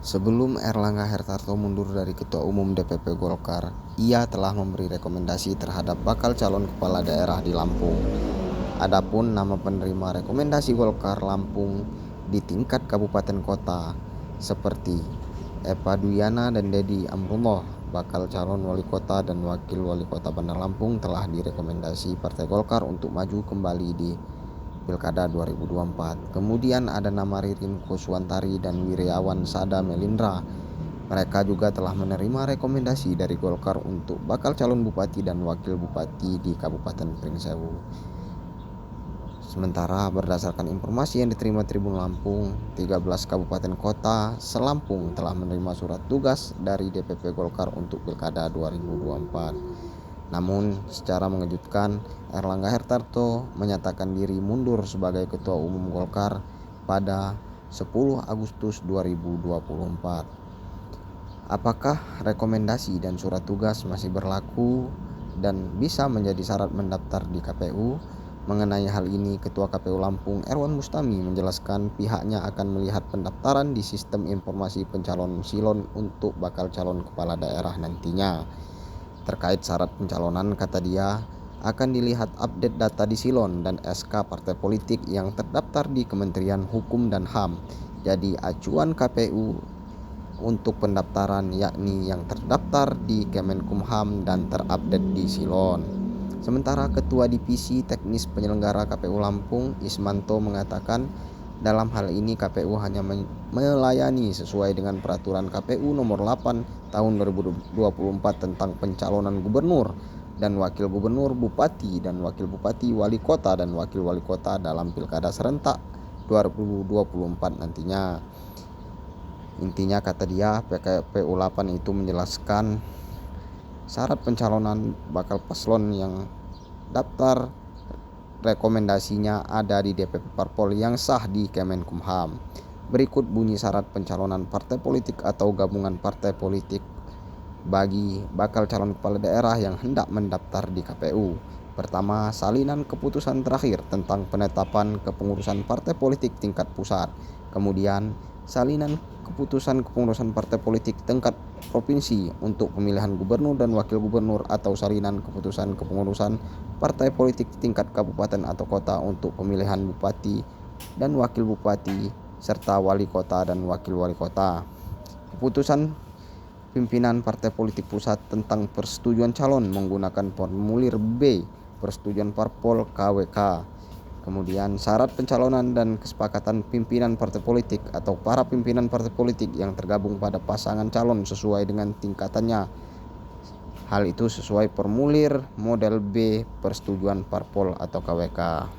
Sebelum Erlangga Hartarto mundur dari Ketua Umum DPP Golkar, ia telah memberi rekomendasi terhadap bakal calon kepala daerah di Lampung. Adapun nama penerima rekomendasi Golkar Lampung di tingkat kabupaten kota seperti Epa Duyana dan Dedi Amrullah, bakal calon wali kota dan wakil wali kota Bandar Lampung, telah direkomendasi Partai Golkar untuk maju kembali di Pilkada 2024. Kemudian ada nama Ririn Kuswantari dan Wiryawan Sada Melindra. Mereka juga telah menerima rekomendasi dari Golkar untuk bakal calon bupati dan wakil bupati di Kabupaten Pringsewu. Sementara berdasarkan informasi yang diterima Tribun Lampung, 13 kabupaten kota se-Lampung telah menerima surat tugas dari DPP Golkar untuk Pilkada 2024. Namun, secara mengejutkan, Erlangga Hartarto menyatakan diri mundur sebagai Ketua Umum Golkar pada 10 Agustus 2024. Apakah rekomendasi dan surat tugas masih berlaku dan bisa menjadi syarat mendaftar di KPU? Mengenai hal ini, Ketua KPU Lampung Erwan Mustami menjelaskan pihaknya akan melihat pendaftaran di Sistem Informasi Pencalonan Silon untuk bakal calon kepala daerah nantinya. Terkait syarat pencalonan, kata dia, akan dilihat update data di Silon dan SK partai politik yang terdaftar di Kementerian Hukum dan HAM. Jadi acuan KPU untuk pendaftaran yakni yang terdaftar di Kemenkumham dan terupdate di Silon. Sementara Ketua Divisi Teknis Penyelenggara KPU Lampung, Ismanto, mengatakan dalam hal ini KPU hanya melayani sesuai dengan peraturan KPU nomor 8 tahun 2024 tentang pencalonan gubernur dan wakil gubernur, bupati dan wakil bupati, wali kota dan wakil wali kota dalam Pilkada serentak 2024 nantinya. Intinya, kata dia, PKPU 8 itu menjelaskan syarat pencalonan bakal paslon yang daftar rekomendasinya ada di DPP Parpol yang sah di Kemenkumham. Berikut bunyi syarat pencalonan partai politik atau gabungan partai politik bagi bakal calon kepala daerah yang hendak mendaftar di KPU. Pertama, salinan keputusan terakhir tentang penetapan kepengurusan partai politik tingkat pusat. Kemudian, salinan keputusan kepengurusan partai politik tingkat provinsi untuk pemilihan gubernur dan wakil gubernur atau salinan keputusan kepengurusan partai politik tingkat kabupaten atau kota untuk pemilihan bupati dan wakil bupati serta wali kota dan wakil wali kota. Keputusan pimpinan partai politik pusat tentang persetujuan calon menggunakan formulir B persetujuan Parpol KWK. Kemudian syarat pencalonan dan kesepakatan pimpinan partai politik atau para pimpinan partai politik yang tergabung pada pasangan calon sesuai dengan tingkatannya. Hal itu sesuai formulir model B persetujuan Parpol atau KWK.